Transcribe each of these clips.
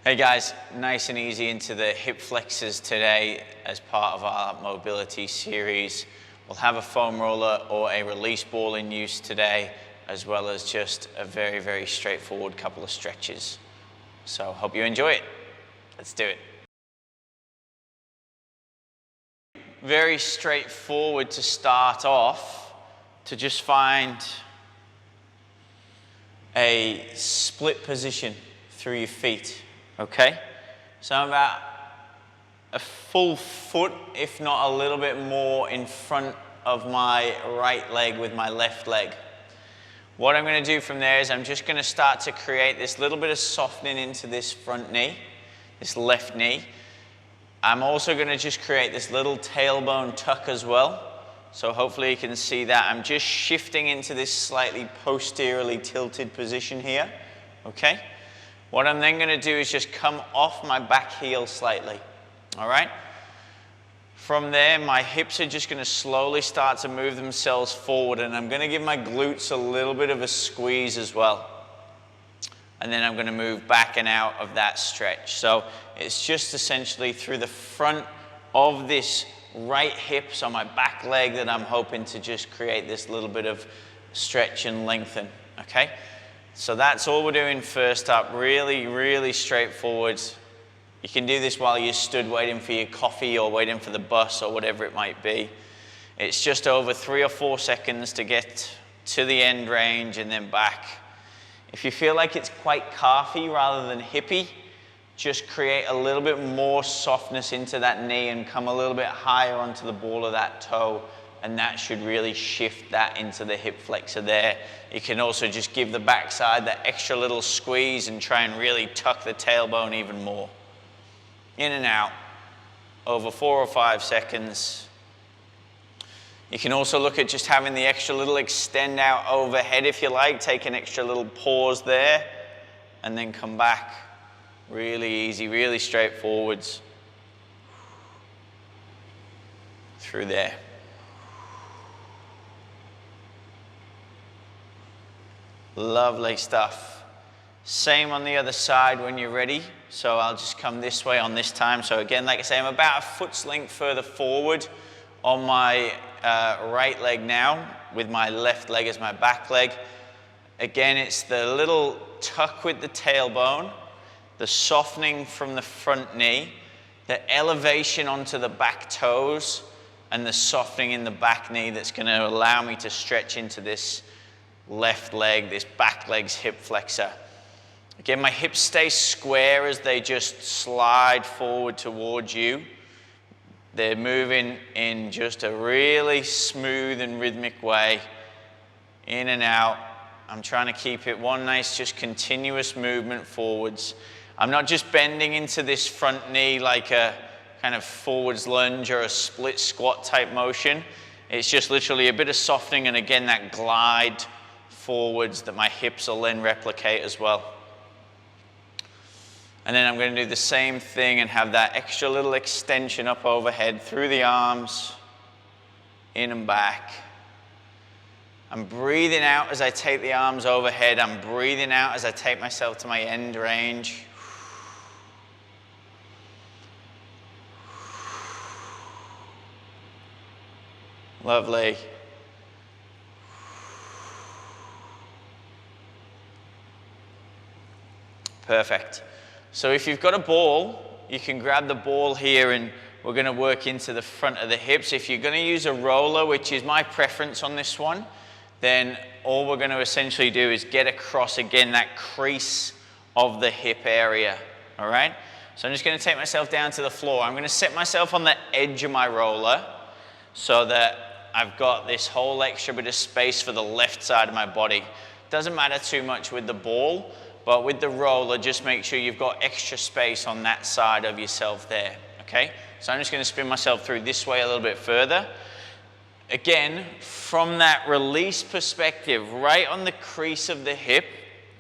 Hey guys, nice and easy into the hip flexors today as part of our mobility series. We'll have a foam roller or a release ball in use today, as well as just a very, very straightforward couple of stretches. So hope you enjoy it. Let's do it. Very straightforward to start off, to just find a split position through your feet. Okay, so I'm about a full foot, if not a little bit more, in front of my right leg with my left leg. What I'm going to do from there is I'm just going to start to create this little bit of softening into this front knee, this left knee. I'm also going to just create this little tailbone tuck as well. So hopefully you can see that. I'm just shifting into this slightly posteriorly tilted position here. Okay. What I'm then going to do is just come off my back heel slightly, all right? From there, my hips are just going to slowly start to move themselves forward, and I'm going to give my glutes a little bit of a squeeze as well. And then I'm going to move back and out of that stretch. So it's just essentially through the front of this right hip, so my back leg, that I'm hoping to just create this little bit of stretch and lengthen, okay? So that's all we're doing first up, really, really straightforward. You can do this while you're stood waiting for your coffee or waiting for the bus or whatever it might be. It's just over 3 or 4 seconds to get to the end range and then back. If you feel like it's quite calfy rather than hippy, just create a little bit more softness into that knee and come a little bit higher onto the ball of that toe. And that should really shift that into the hip flexor there. You can also just give the backside that extra little squeeze and try and really tuck the tailbone even more. In and out, over 4 or 5 seconds. You can also look at just having the extra little extend out overhead if you like. Take an extra little pause there and then come back. Really easy, really straightforward. Through there. Lovely stuff. Same on the other side when you're ready. So I'll just come this way on this time. So again, like I say, I'm about a foot's length further forward on my right leg now, with my left leg as my back leg. Again, it's the little tuck with the tailbone, the softening from the front knee, the elevation onto the back toes, and the softening in the back knee that's going to allow me to stretch into this left leg, this back leg's hip flexor. Again, my hips stay square as they just slide forward towards you. They're moving in just a really smooth and rhythmic way, in and out. I'm trying to keep it one nice, just continuous movement forwards. I'm not just bending into this front knee like a kind of forwards lunge or a split squat type motion. It's just literally a bit of softening, and again, that glide forwards that my hips will then replicate as well. And then I'm going to do the same thing and have that extra little extension up overhead through the arms, in and back. I'm breathing out as I take the arms overhead. I'm breathing out as I take myself to my end range. Lovely. Perfect. So if you've got a ball, you can grab the ball here and we're going to work into the front of the hips. If you're going to use a roller, which is my preference on this one, then all we're going to essentially do is get across again that crease of the hip area. All right? So I'm just going to take myself down to the floor. I'm going to set myself on the edge of my roller so that I've got this whole extra bit of space for the left side of my body. Doesn't matter too much with the ball, but with the roller, just make sure you've got extra space on that side of yourself there, okay? So I'm just going to spin myself through this way a little bit further. Again, from that release perspective, right on the crease of the hip,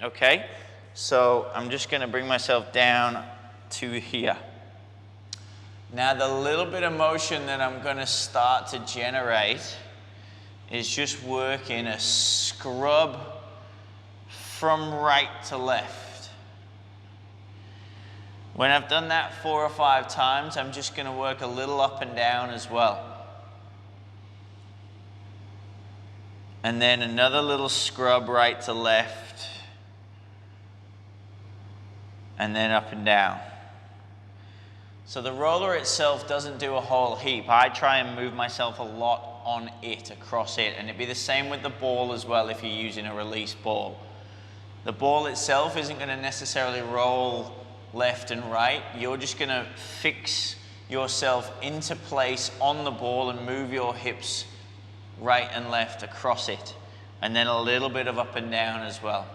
okay? So I'm just going to bring myself down to here. Now, the little bit of motion that I'm going to start to generate is just working a scrub from right to left. When I've done that 4 or 5 times, I'm just going to work a little up and down as well. And then another little scrub right to left. And then up and down. So the roller itself doesn't do a whole heap. I try and move myself a lot on it, across it. And it'd be the same with the ball as well if you're using a release ball. The ball itself isn't going to necessarily roll left and right. You're just going to fix yourself into place on the ball and move your hips right and left across it. And then a little bit of up and down as well.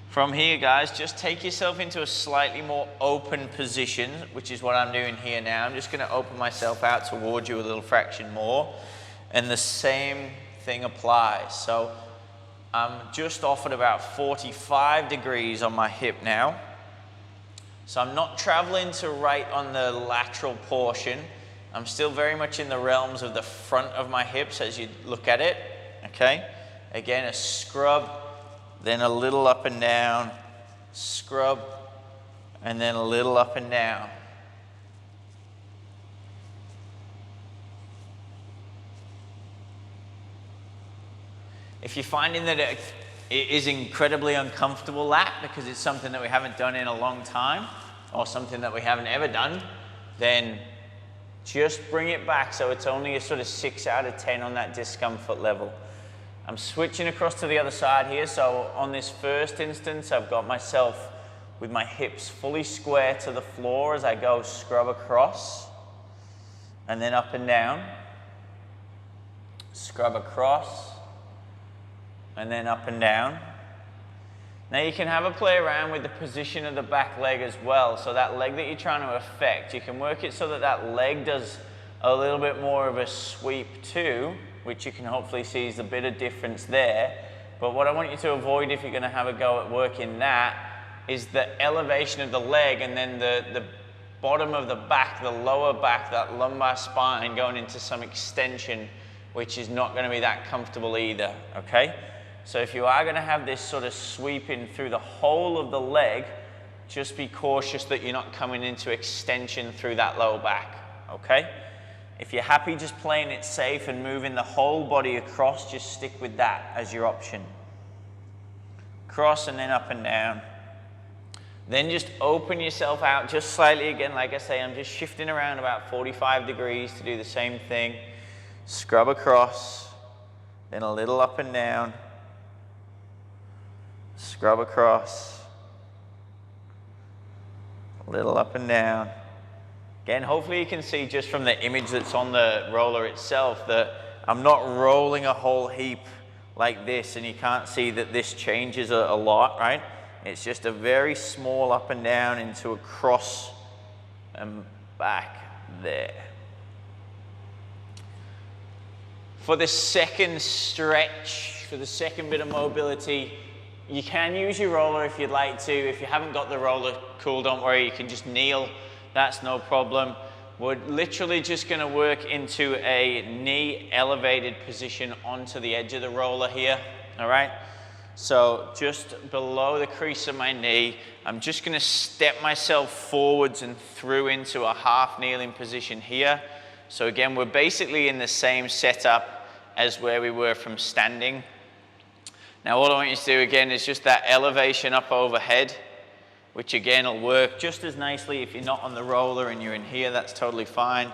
From here, guys, just take yourself into a slightly more open position, which is what I'm doing here now. I'm just going to open myself out towards you a little fraction more. And the same thing applies. So I'm just off at about 45 degrees on my hip now. So I'm not traveling to right on the lateral portion. I'm still very much in the realms of the front of my hips as you look at it, okay? Again, a scrub, then a little up and down, scrub, and then a little up and down. If you're finding that it is incredibly uncomfortable, that, because it's something that we haven't done in a long time, or something that we haven't ever done, then just bring it back so it's only a sort of 6 out of 10 on that discomfort level. I'm switching across to the other side here. So on this first instance, I've got myself with my hips fully square to the floor as I go scrub across and then up and down. Scrub across and then up and down. Now you can have a play around with the position of the back leg as well. So that leg that you're trying to affect, you can work it so that that leg does a little bit more of a sweep too, which you can hopefully see is a bit of difference there. But what I want you to avoid if you're going to have a go at working that is the elevation of the leg and then the bottom of the back, the lower back, that lumbar spine going into some extension, which is not going to be that comfortable either, okay? So if you are going to have this sort of sweeping through the whole of the leg, just be cautious that you're not coming into extension through that lower back, okay? If you're happy just playing it safe and moving the whole body across, just stick with that as your option. Cross and then up and down. Then just open yourself out just slightly again. Like I say, I'm just shifting around about 45 degrees to do the same thing. Scrub across, then a little up and down. Scrub across, a little up and down. Again, hopefully you can see just from the image that's on the roller itself that I'm not rolling a whole heap like this, and you can't see that this changes a lot, right? It's just a very small up and down into a cross and back there. For the second stretch, for the second bit of mobility, you can use your roller if you'd like to. If you haven't got the roller, cool, don't worry, you can just kneel. That's no problem. We're literally just going to work into a knee elevated position onto the edge of the roller here, all right? So just below the crease of my knee, I'm just going to step myself forwards and through into a half kneeling position here. So again, we're basically in the same setup as where we were from standing. Now all I want you to do again is just that elevation up overhead, which again will work just as nicely if you're not on the roller and you're in here, that's totally fine.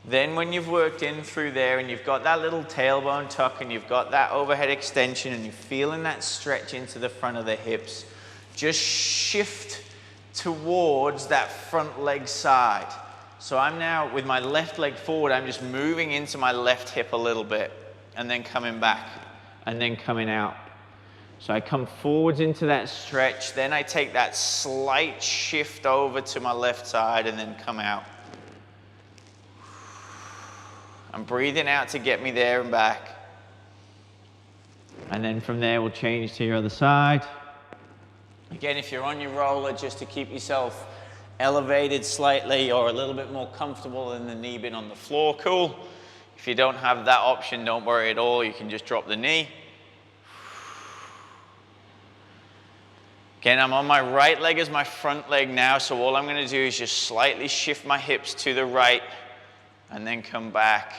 Then when you've worked in through there and you've got that little tailbone tuck and you've got that overhead extension and you're feeling that stretch into the front of the hips, just shift towards that front leg side. So I'm now, with my left leg forward, I'm just moving into my left hip a little bit and then coming back and then coming out. So I come forwards into that stretch, then I take that slight shift over to my left side and then come out. I'm breathing out to get me there and back. And then from there we'll change to your other side. Again, if you're on your roller, just to keep yourself elevated slightly or a little bit more comfortable than the knee being on the floor, cool. If you don't have that option, don't worry at all. You can just drop the knee. Again, I'm on my right leg as my front leg now, so all I'm going to do is just slightly shift my hips to the right and then come back.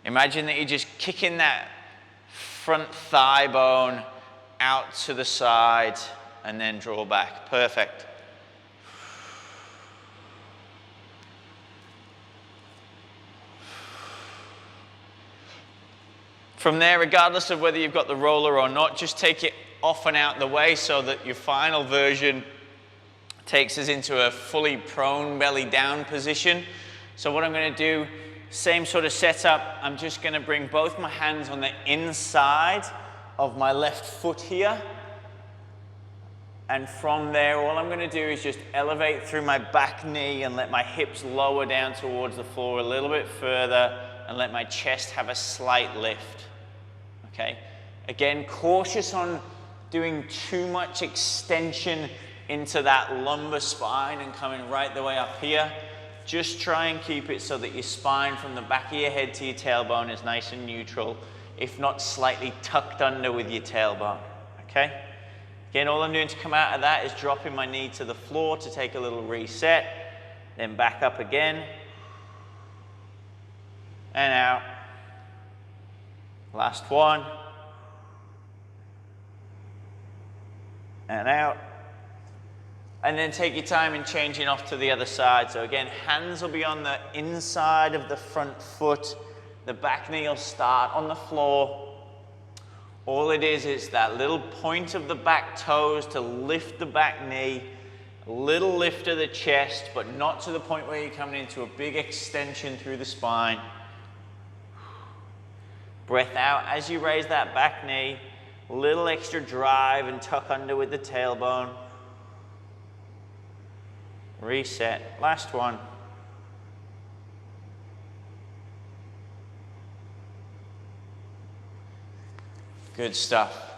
Imagine that you're just kicking that front thigh bone out to the side and then draw back. Perfect. From there, regardless of whether you've got the roller or not, just take it off and out the way so that your final version takes us into a fully prone belly down position. So what I'm going to do, same sort of setup, I'm just going to bring both my hands on the inside of my left foot here. And from there, all I'm going to do is just elevate through my back knee and let my hips lower down towards the floor a little bit further and let my chest have a slight lift. Okay? Again, cautious on doing too much extension into that lumbar spine and coming right the way up here. Just try and keep it so that your spine from the back of your head to your tailbone is nice and neutral, if not slightly tucked under with your tailbone. Okay? Again, all I'm doing to come out of that is dropping my knee to the floor to take a little reset, then back up again, and out. Last one. And out. And then take your time in changing off to the other side. So again, hands will be on the inside of the front foot. The back knee will start on the floor. All it is that little point of the back toes to lift the back knee, a little lift of the chest, but not to the point where you're coming into a big extension through the spine. Breath out as you raise that back knee, little extra drive and tuck under with the tailbone. Reset, last one. Good stuff.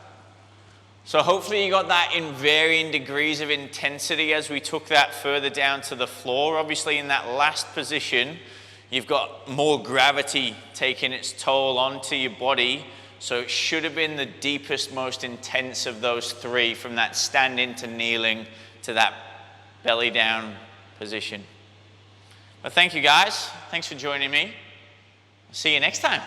So hopefully you got that in varying degrees of intensity as we took that further down to the floor. Obviously in that last position, you've got more gravity taking its toll onto your body. So it should have been the deepest, most intense of those three, from that standing to kneeling to that belly down position. But thank you guys. Thanks for joining me. See you next time.